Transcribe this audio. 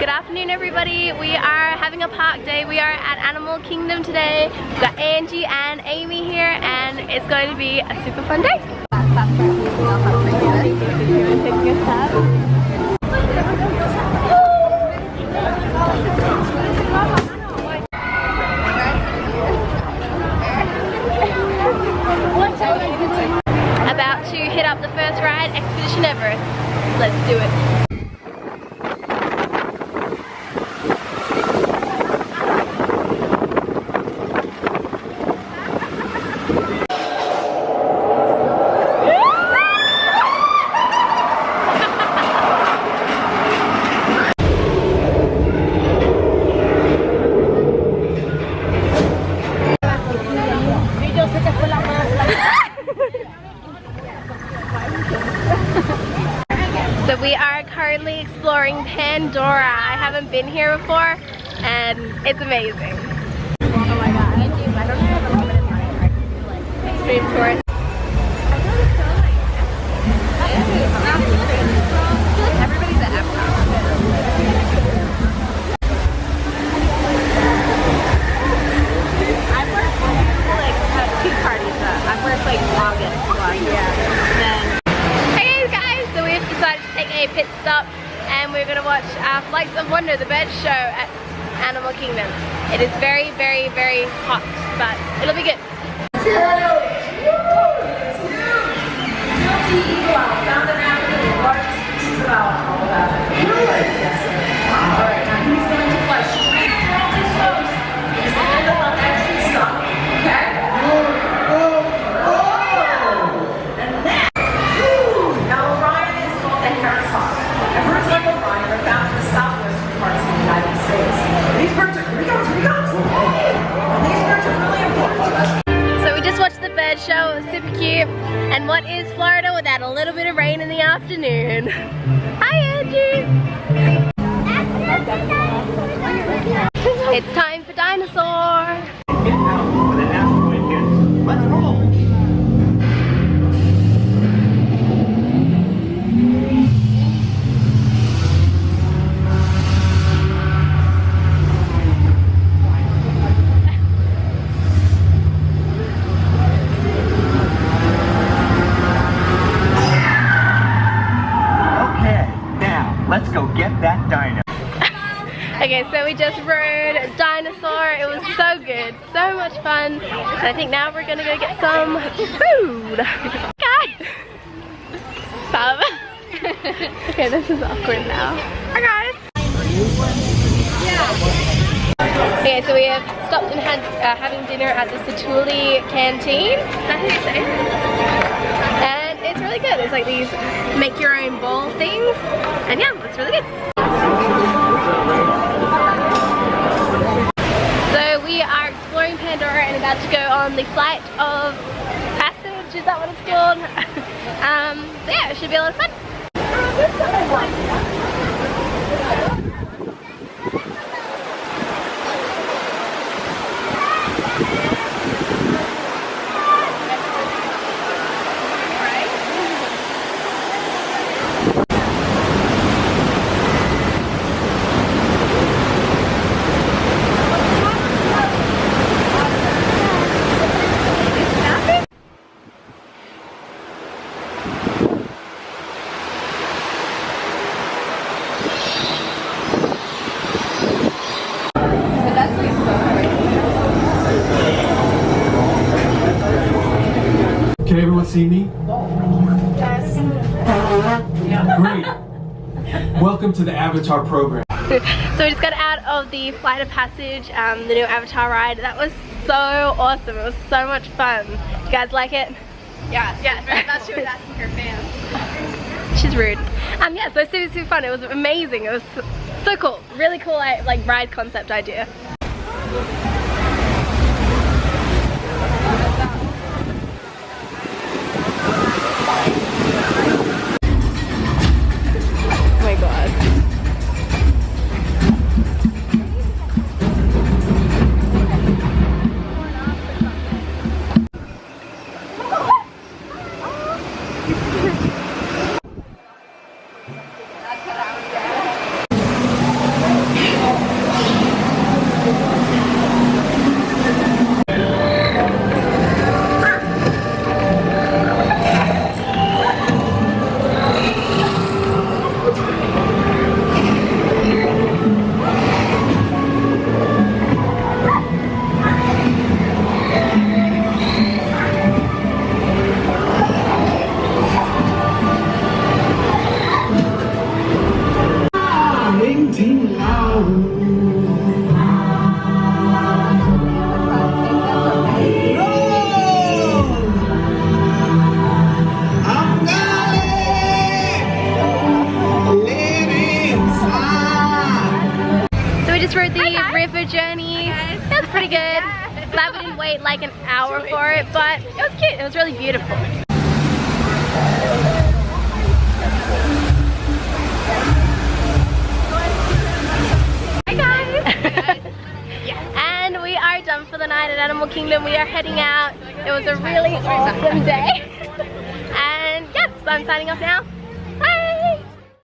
Good afternoon, everybody. We are having a park day. We are at Animal Kingdom today. We've got Angie and Amy here, and it's going to be a super fun day. About to hit up the first ride, Expedition Everest. Let's do it. So we are currently exploring Pandora. I haven't been here before and it's amazing. Oh my god, I don't have a limited money where I can do like extreme tourist. Everybody's at Epcot. I've worked like two parties. I've worked like August one. Yeah. Then decided to take a pit stop and we're going to watch Flights of Wonder, the bird show at Animal Kingdom. It is very, very, very hot, but it'll be good. Show, it was super cute. And what is Florida without a little bit of rain in the afternoon? Hi Angie! It's time for Dinosaur! Let's roll! Let's go get that dino. Okay, so we just rode a dinosaur. It was so good, so much fun. And I think now we're gonna go get some food. Guys! Stop. Okay, this is awkward now. Hi guys! Okay, so we have stopped and had having dinner at the Satu'li Canteen. Is that how you say it? And it's really good. It's like these make your own bowl things. And yeah, it's really good. So we are exploring Pandora and about to go on the Flight of Passage. Is that what it's called? So yeah, it should be a lot of fun. Can everyone see me? Yes. Great. Welcome to the Avatar program. So we just got out of the Flight of Passage, the new Avatar ride. That was so awesome. It was so much fun. You guys like it? Yes. Yes. I thought she was asking her fans. She's rude. Yeah, so super fun. It was amazing. It was so cool. Really cool like ride concept idea. Oh my god. just rode the river journey. That's pretty good. Glad we didn't wait like an hour for it, but it was cute. It was really beautiful. Hi guys! And we are done for the night at Animal Kingdom. We are heading out. It was a really awesome day. And yes, so I'm signing off now.